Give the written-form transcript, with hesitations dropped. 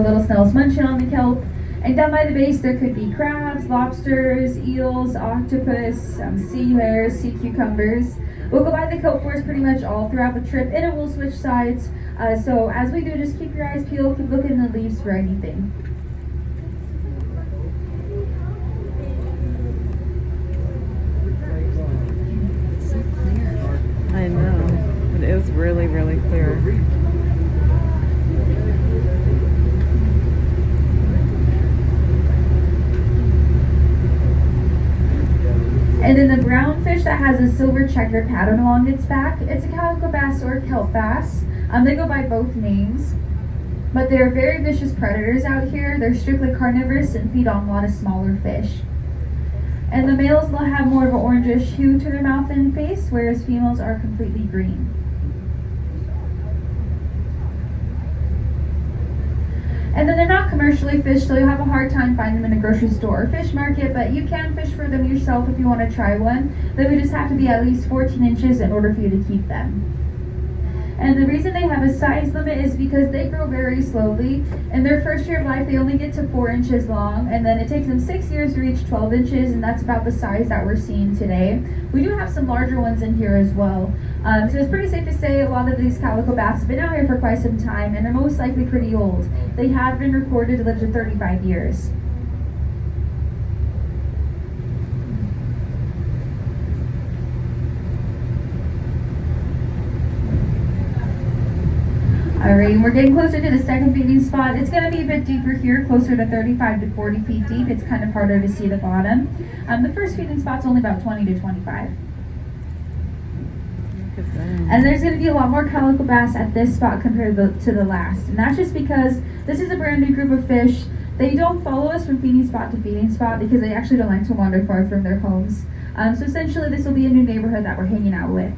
Little snails munching on the kelp. And down by the base, there could be crabs, lobsters, eels, octopus, sea hares, sea cucumbers. We'll go by the kelp forest pretty much all throughout the trip, and it will switch sides. So as we do, just keep your eyes peeled, keep looking in the leaves for anything. So clear. I know. It is really, really clear. And then the brown fish that has a silver checkered pattern along its back, it's a calico bass or kelp bass. They go by both names, but they're very vicious predators out here. They're strictly carnivorous and feed on a lot of smaller fish. And the males, they'll have more of an orangish hue to their mouth and face, whereas females are completely green. And then they're not commercially fished, so you'll have a hard time finding them in a grocery store or fish market, but you can fish for them yourself if you want to try one. They would just have to be at least 14 inches in order for you to keep them. And the reason they have a size limit is because they grow very slowly. In their first year of life, they only get to 4 inches long, and then it takes them 6 years to reach 12 inches, and that's about the size that we're seeing today. We do have some larger ones in here as well. So it's pretty safe to say a lot of these calico bass have been out here for quite some time, and they're most likely pretty old. They have been recorded to live to 35 years. Alright, we're getting closer to the second feeding spot. It's going to be a bit deeper here, closer to 35 to 40 feet deep. It's kind of harder to see the bottom. The first feeding spot's only about 20 to 25. And there's going to be a lot more calico bass at this spot compared to the last. And that's just because this is a brand new group of fish. They don't follow us from feeding spot to feeding spot because they actually don't like to wander far from their homes. So essentially this will be a new neighborhood that we're hanging out with.